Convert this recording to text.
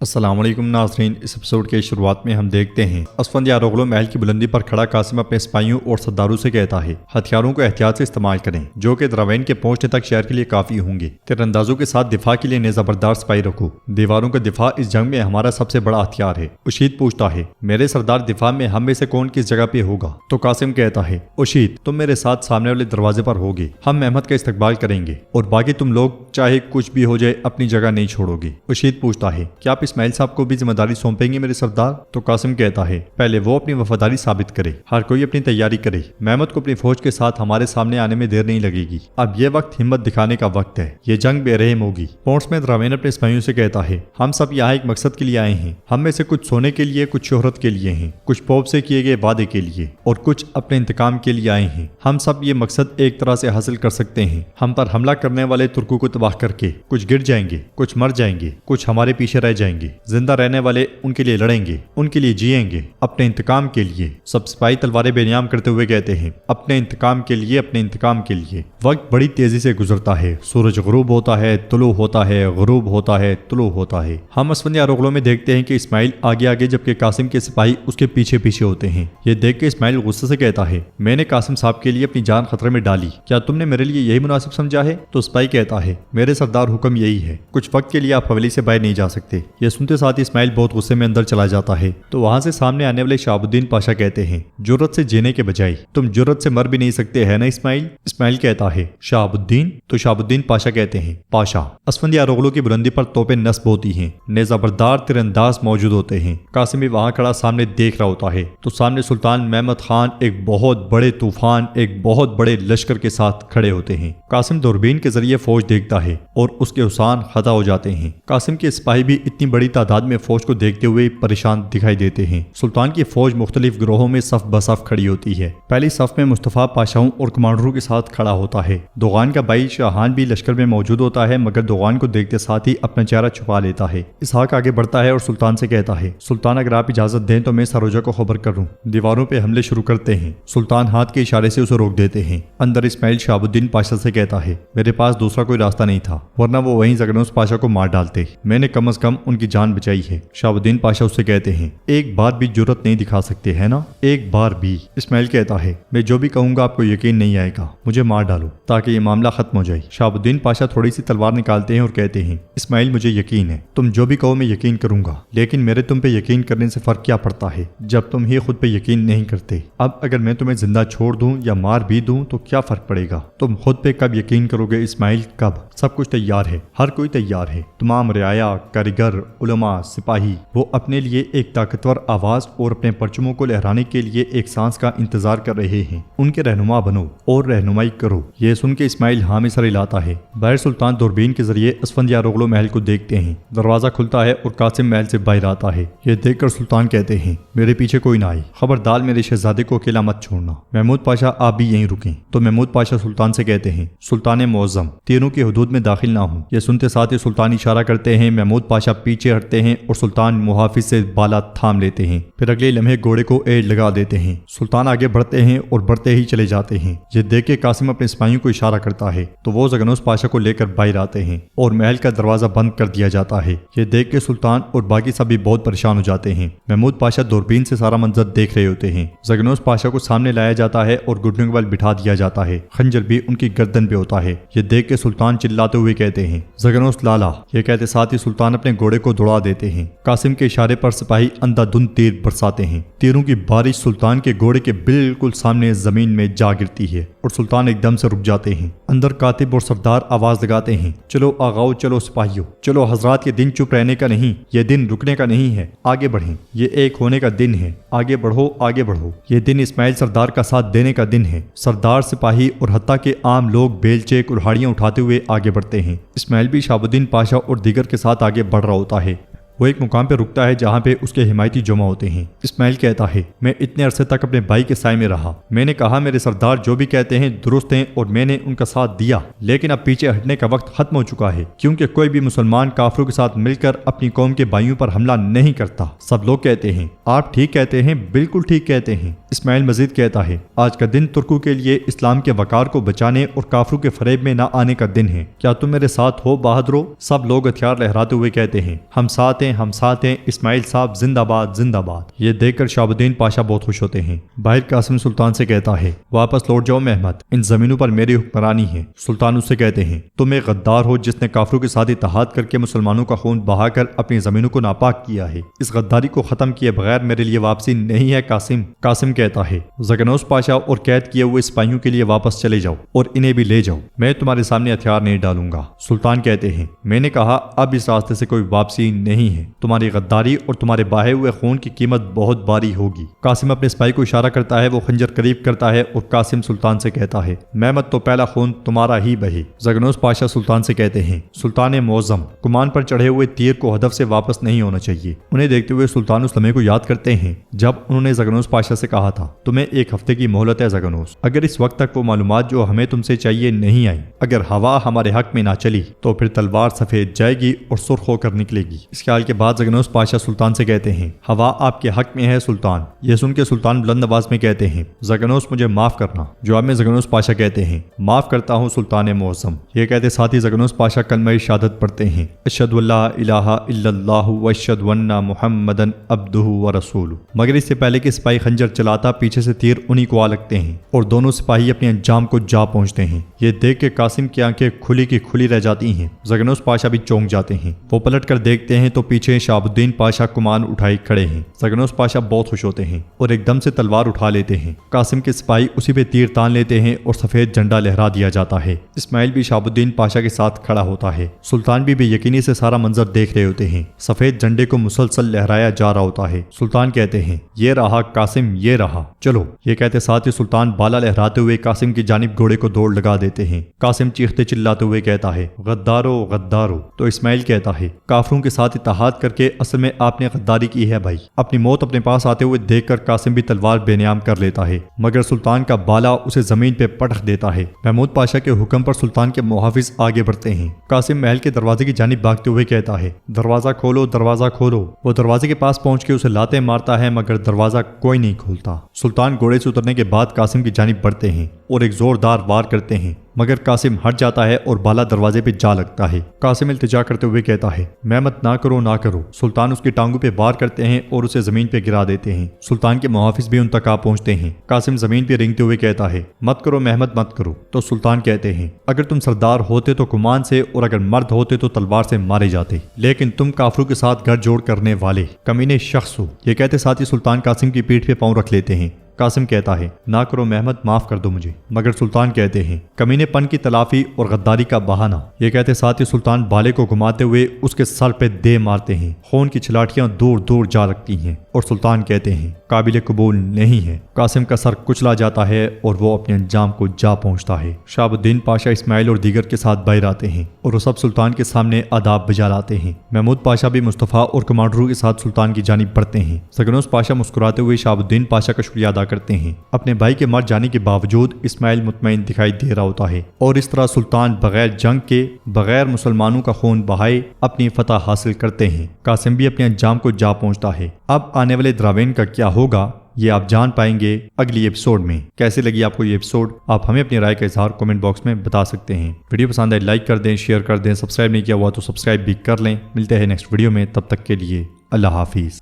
अस्सलाम वालेकुम नाज़रीन। इस एपिसोड के शुरुआत में हम देखते हैं असफंदियार ओगलो महल की बुलंदी पर खड़ा कासिम अपने सिपाहियों और सरदारों से कहता है, हथियारों को एहतियात से इस्तेमाल करें जो कि द्रवैन के पहुंचने तक शहर के लिए काफी होंगे। तीरंदाजों के साथ दिफा के लिए नेज़ाबरदार सिपाही रखो। दीवारों का दिफा इस जंग में हमारा सबसे बड़ा हथियार है। उशीद पूछता है, मेरे सरदार दिफा में हम में से कौन किस जगह पे होगा? तो कासिम कहता है, उशीद तुम मेरे साथ सामने वाले दरवाजे पर होगे। हम अहमद का इस्तकबाल करेंगे और बाकी तुम लोग चाहे कुछ भी हो जाए अपनी जगह नहीं छोड़ोगे। उशीद पूछता है, क्या आप इस्माइल साहब को भी जिम्मेदारी सौंपेंगे मेरे सरदार? तो कासिम कहता है, पहले वो अपनी वफादारी साबित करे, हर कोई अपनी तैयारी करे। महमूद को अपनी फौज के साथ हमारे सामने आने में देर नहीं लगेगी। अब ये वक्त हिम्मत दिखाने का वक्त है। ये जंग बेरहम होगी। पोर्ट्स में द्रवैन अपने सिपाहियों से कहता है, हम सब यहाँ एक मकसद के लिए आए हैं। हम में से कुछ सोने के लिए, कुछ शोहरत के लिए हैं, कुछ पौप से किए गए वादे के लिए और कुछ अपने इंतकाम के लिए आए हैं। हम सब ये मकसद एक तरह से हासिल कर सकते हैं। हम पर हमला करने वाले तुर्कों को तबाह करके कुछ गिर जाएंगे, कुछ मर जाएंगे, कुछ हमारे पीछे रह जाएंगे। जिंदा रहने वाले उनके लिए लड़ेंगे, उनके लिए जिएंगे, अपने इंतकाम के लिए। सब सिपाही तलवारें बेनियाम करते हुए कहते हैं, अपने इंतकाम के लिए, अपने इंतकाम के लिए। वक्त बड़ी तेजी से गुजरता है। सूरज गुरूब होता है, तुलू होता है, गुरूब होता है, तुलू होता है। हम असफंदियार ओगलो में देखते हैं कि इस्माइल आगे आगे जबकि कासिम के सिपाही उसके पीछे पीछे होते हैं। ये देख के इस्माइल गुस्से से कहता है, मैंने कासिम साहब के लिए अपनी जान खतरे में डाली, क्या तुमने मेरे लिए यही मुनासिब समझा है? तो सिपाही कहता है, मेरे सरदार हुक्म यही है, कुछ वक्त के लिए आप हवेली से बाहर नहीं जा सकते। ये सुनते साथ ही इस्माइल बहुत गुस्से में अंदर चला जाता है। तो वहां से सामने आने वाले शहाबुद्दीन पाशा कहते हैं, जुर्रत से जीने के बजाय तुम जुर्रत से मर भी नहीं सकते है ना इस्माइल? इस्माइल कहता है, शहाबुद्दीन? तो शहाबुद्दीन पाशा कहते हैं, पाशा। असफंदियार ओगलो की बुलंदी पर तोपें नस्ब होती हैं, नेज़ाबरदार तीरंदाज मौजूद होते हैं। कासिम भी वहां खड़ा सामने देख रहा होता है। तो सामने सुल्तान महमूद खान एक बहुत बड़े तूफान, एक बहुत बड़े लश्कर के साथ खड़े होते हैं। कासिम दूरबीन के जरिए फौज देखता है और उसके हुसान खता हो जाते हैं। कासिम के सिपाही भी इतनी बड़ी तादाद में फौज को देखते हुए परेशान दिखाई देते हैं। सुल्तान की फौज मुख्तलिफ ग्रोहों में सफ बसफ खड़ी होती है। पहली सफ में मुस्तफा पाशाओं और कमांडरों के साथ खड़ा होता है। दोगान का भाई शाहान भी लश्कर में मौजूद होता है, मगर दोगान को देखते साथ ही अपना चेहरा छुपा लेता है। इसहाक आगे बढ़ता है और सुल्तान से कहता है, सुल्तान अगर आप इजाजत दें तो मैं सरोजा को खबर करूं। दीवारों पे हमले शुरू करते हैं। सुल्तान हाथ के इशारे से उसे रोक देते हैं। अंदर इस्माइल शहाबुद्दीन पाशा से कहता है, मेरे पास दूसरा कोई रास्ता नहीं था, वरना वो वहीं जगनोस पाशा को मार डालते। मैंने कम से कम उनकी जान बचाई है। शहाबुद्दीन पाशा उससे कहते हैं, एक बार भी जुर्रत नहीं दिखा सकते है ना? एक बार भी? इस्माइल कहता है, मैं जो भी कहूंगा आपको यकीन नहीं आएगा, मुझे मार डालो ताकि ये मामला खत्म हो जाए। शहाबुद्दीन पाशा थोड़ी सी तलवार निकालते हैं और कहते हैं, इस्माइल मुझे यकीन है, तुम जो भी कहो मैं यकीन करूंगा, लेकिन मेरे तुम पे यकीन करने से फर्क क्या पड़ता है जब तुम ही खुद पे यकीन नहीं करते? अब अगर मैं तुम्हें जिंदा छोड़ दूं या मार भी दूं तो क्या फर्क पड़ेगा? तुम खुद पे कब यकीन करोगे इस्माइल? कब? सब कुछ तैयार है, हर कोई तैयार है। तमाम रियाया, कारीगर, उलमा, सिपाही वो अपने लिए एक ताकतवर आवाज और अपने परचमों को लहराने के लिए एक सांस का इंतजार कर रहे हैं। उनके रहनुमा बनो और रहनुमाई करो। ये सुन के इस्माइल हाँ में सर हिलाता है। बाहर सुल्तान दूरबीन के जरिए असफंदियार ओगलो महल को देखते हैं। दरवाजा खुलता है और कासिम महल से बाहर आता है। ये देखकर सुल्तान कहते हैं, मेरे पीछे कोई ना आए, खबरदार मेरे शहजादे को अकेला मत छोड़ना। महमूद पाशा आप भी यहीं रुकें। तो महमूद पाशा सुल्तान से कहते हैं, सुल्तान मुअज्जम तीनों की हुदूद में दाखिल ना हो। ये सुनते साथ ही सुल्तान इशारा करते हैं। महमूद पाशा पीछे हटते हैं और सुल्तान मुहाफिज से बाला थाम लेते हैं। फिर अगले लम्हे घोड़े को एड़ लगा देते हैं। सुल्तान आगे बढ़ते हैं और बढ़ते ही चले जाते हैं। ये देख के कासिम अपने सिपाहियों को इशारा करता है तो वो जगनोस पाशा को लेकर बाहर आते हैं और महल का दरवाजा बंद कर दिया जाता है। ये देख के सुल्तान और बाकी सभी बहुत परेशान हो जाते हैं। महमूद पाशा दूरबीन से सारा मंजर देख रहे होते हैं। जगनोस पाशा को सामने लाया जाता है और घुटनों के बल बिठा दिया जाता है। खंजर भी उनकी गर्दन पे होता है। ये देख के सुल्तान चिल्लाते हुए कहते हैं, जगनोस लाला। ये कहते साथ ही सुल्तान अपने घोड़े को दौड़ा देते हैं। कासिम के इशारे पर सिपाही अंधाधुंध तीर बरसाते हैं। तीरों की बारिश सुल्तान के घोड़े के बिल्कुल सामने जमीन में जा गिरती है और सुल्तान एकदम से रुक जाते हैं। अंदर कातिब और सरदार आवाज लगाते हैं, चलो आगाओ, चलो सिपाहियों, चलो हजरात, ये दिन चुप रहने का नहीं, ये दिन रुकने का नहीं है, आगे बढ़ें। ये एक होने का दिन है, आगे बढ़ो, आगे बढ़ो। ये दिन इस्माइल सरदार का साथ देने का दिन है। सरदार, सिपाही और हत्ता के आम लोग बेलचे कुल्हाड़ियां उठाते हुए आगे बढ़ते हैं। इस्माइल भी शहाबुद्दीन पाशा और दीगर के साथ आगे बढ़ रहा होता है। वो एक मुकाम पे रुकता है जहाँ पे उसके हिमायती जमा होते हैं। इस्माइल कहता है, मैं इतने अरसे तक अपने भाई के साए में रहा। मैंने कहा मेरे सरदार जो भी कहते हैं दुरुस्त हैं और मैंने उनका साथ दिया, लेकिन अब पीछे हटने का वक्त खत्म हो चुका है, क्योंकि कोई भी मुसलमान काफिरों के साथ मिलकर अपनी कौम के भाइयों पर हमला नहीं करता। सब लोग कहते हैं, आप ठीक कहते हैं, बिल्कुल ठीक कहते हैं। इस्माइल मजीद कहता है, आज का दिन तुर्कों के लिए इस्लाम के वकार को बचाने और काफिरों के फरेब में न आने का दिन है। क्या तुम मेरे साथ हो बहादुरो? सब लोग हथियार लहराते हुए कहते हैं, हम साथ हैं, ہم ساتھ ہیں، اسماعیل صاحب زندہ باد زندہ باد۔ یہ دیکھ کر شہاب الدین پاشا بہت خوش ہوتے ہیں۔ باہر قاسم سلطان سے کہتا ہے واپس لوٹ جاؤ محمد، ان زمینوں پر میری حکمرانی ہے۔ سلطان اس سے کہتے ہیں تم ایک غدار ہو جس نے کافروں کے ساتھ اتحاد کر کے مسلمانوں کا خون بہا کر اپنی زمینوں کو ناپاک کیا ہے، اس غداری کو ختم کیے بغیر میرے لیے واپسی نہیں ہے قاسم۔ قاسم کہتا ہے زگنوس پاشا اور قید کیے ہوئے سپاہیوں کے لیے واپس چلے جاؤ اور انہیں بھی لے جاؤ، میں تمہارے سامنے ہتھیار نہیں ڈالوں گا۔ سلطان کہتے ہیں میں نے کہا اب اس راستے سے کوئی واپسی نہیں ہے، تمہاری غداری اور تمہارے بہے ہوئے خون کی قیمت بہت باری ہوگی۔ قاسم اپنے سپاہی کو اشارہ کرتا ہے، وہ خنجر قریب کرتا ہے اور قاسم سلطان سے کہتا ہے محمد تو پہلا خون تمہارا ہی بہے۔ زگنوس پاشا سلطان سے کہتے ہیں سلطان معظم، کمان پر چڑھے ہوئے تیر کو ہدف سے واپس نہیں ہونا چاہیے۔ انہیں دیکھتے ہوئے سلطان اس لمحے کو یاد کرتے ہیں جب انہوں نے زگنوس پاشا سے کہا تھا تمہیں 1 ہفتے کی مہلت ہے زگنوس، اگر اس وقت تک وہ معلومات جو ہمیں تم سے چاہیے نہیں آئی، اگر ہوا ہمارے حق میں نہ چلی تو پھر تلوار سفید جائے گی اور سرخ ہو کر نکلے گی۔ اس خیال کے بعد زگنوس پاشا سلطان سے کہتے ہیں ہوا آپ کے حق میں ہے سلطان۔ یہ سن کے سلطان بلند آواز میں کہتے ہیں زگنوس مجھے معاف کرنا۔ جواب میں زگنوس پاشا کہتے ہیں معاف کرتا ہوں سلطان معظم۔ یہ کہتے ساتھ ہی زگنوس پاشا کلمہ شہادت پڑھتے ہیں اشہد ان لا الہ الا اللہ و اشہد ان محمدن عبدہ و رسولہ۔ مگر اس سے پہلے کہ سپاہی خنجر چلاتا پیچھے سے تیر انہی کو آ لگتے ہیں اور دونوں سپاہی اپنے انجام کو جا پہنچتے ہیں۔ یہ دیکھ کے قاسم کی آنکھیں کھلی کی کھلی رہ جاتی ہیں۔ زگنوس پاشا بھی چونک جاتے ہیں، وہ پلٹ کر دیکھتے ہیں تو پیچھے شہاب الدین پاشا کمان اٹھائے کھڑے ہیں۔ زگنوس پاشا بہت خوش ہوتے ہیں اور ایک دم سے تلوار اٹھا لیتے ہیں۔ قاسم کے سپاہی اسی پہ تیر تان لیتے ہیں اور سفید جھنڈا لہرا دیا جاتا ہے۔ اسماعیل بھی شہاب الدین پاشا کے ساتھ کھڑا ہوتا ہے۔ سلطان بھی بے یقینی سے سارا منظر دیکھ رہے ہوتے ہیں۔ سفید جھنڈے کو مسلسل لہرایا جا رہا ہوتا ہے۔ سلطان کہتے ہیں یہ رہا قاسم، یہ رہا، چلو۔ یہ کہتے ساتھ ہی سلطان بالا لہراتے ہوئے قاسم کی جانب گھوڑے کو دوڑ لگا دیتے ہیں۔ قاسم چیختے چلاتے ہوئے کہتا ہے غدارو غدارو۔ تو اسماعیل کہتا ہے کافروں کے ساتھ اتحاد کر کے اصل میں آپ نے غداری کی ہے بھائی۔ اپنی موت اپنے پاس آتے ہوئے دیکھ کر قاسم بھی تلوار بے نیام کر لیتا ہے، مگر سلطان کا بالا اسے زمین پہ پٹخ دیتا ہے۔ محمود پاشا کے حکم پر سلطان کے محافظ آگے بڑھتے ہیں۔ قاسم محل کے دروازے کی جانب بھاگتے ہوئے کہتا ہے دروازہ کھولو دروازہ کھولو۔ وہ دروازے کے پاس پہنچ کے اسے لاتیں مارتا ہے مگر دروازہ کوئی نہیں کھولتا۔ سلطان گھوڑے سے اترنے کے بعد قاسم کی جانب بڑھتے ہیں اور ایک زوردار وار کرتے ہیں، مگر قاسم ہٹ جاتا ہے اور بالا دروازے پہ جا لگتا ہے۔ قاسم التجا کرتے ہوئے کہتا ہے محمد نہ کرو نہ کرو۔ سلطان اس کی ٹانگوں پہ وار کرتے ہیں اور اسے زمین پہ گرا دیتے ہیں۔ سلطان کے محافظ بھی ان تک آ پہنچتے ہیں۔ قاسم زمین پہ رینگتے ہوئے کہتا ہے مت کرو محمد مت کرو۔ تو سلطان کہتے ہیں اگر تم سردار ہوتے تو کمان سے اور اگر مرد ہوتے تو تلوار سے مارے جاتے، لیکن تم کافروں کے ساتھ گھر جوڑ کرنے والے کمینے شخص ہو۔ یہ کہتے ساتھ ہی سلطان قاسم کی پیٹھ پہ پاؤں رکھ لیتے ہیں۔ قاسم کہتا ہے نہ کرو محمد معاف کر دو مجھے، مگر سلطان کہتے ہیں کمینے پن کی تلافی اور غداری کا بہانہ۔ یہ کہتے ساتھ ہی سلطان بالے کو گھماتے ہوئے اس کے سر پہ دے مارتے ہیں۔ خون کی چھلاٹیاں دور دور جا لگتی ہیں اور سلطان کہتے ہیں قابل قبول نہیں ہے۔ قاسم کا سر کچلا جاتا ہے اور وہ اپنے انجام کو جا پہنچتا ہے۔ شہاب الدین پاشا اسماعیل اور دیگر کے ساتھ باہر آتے ہیں اور وہ سب سلطان کے سامنے آداب بجا لاتے ہیں۔ محمود پاشا بھی مصطفیٰ اور کمانڈروں کے ساتھ سلطان کی جانب بڑھتے ہیں۔ زگنوس پاشا مسکراتے ہوئے شہاب الدین پاشا کا شکریہ ادا کرتے ہیں۔ اپنے بھائی کے مر جانے کے باوجود اسماعیل مطمئن دکھائی دے رہا ہوتا ہے اور اس طرح سلطان بغیر جنگ کے، بغیر مسلمانوں کا خون بہائے اپنی فتح حاصل کرتے ہیں۔ قاسم بھی اپنے انجام کو جا پہنچتا ہے۔ اب آنے والے دراوین کا کیا ہوگا یہ آپ جان پائیں گے اگلی ایپیسوڈ میں۔ کیسے لگی آپ کو یہ ایپیسوڈ؟ آپ ہمیں اپنی رائے کا اظہار کمنٹ باکس میں بتا سکتے ہیں۔ ویڈیو پسند آئے لائک کر دیں، شیئر کر دیں، سبسکرائب نہیں کیا ہوا تو سبسکرائب بھی کر لیں۔ ملتے ہیں نیکسٹ ویڈیو میں، تب تک کے لیے اللہ حافظ۔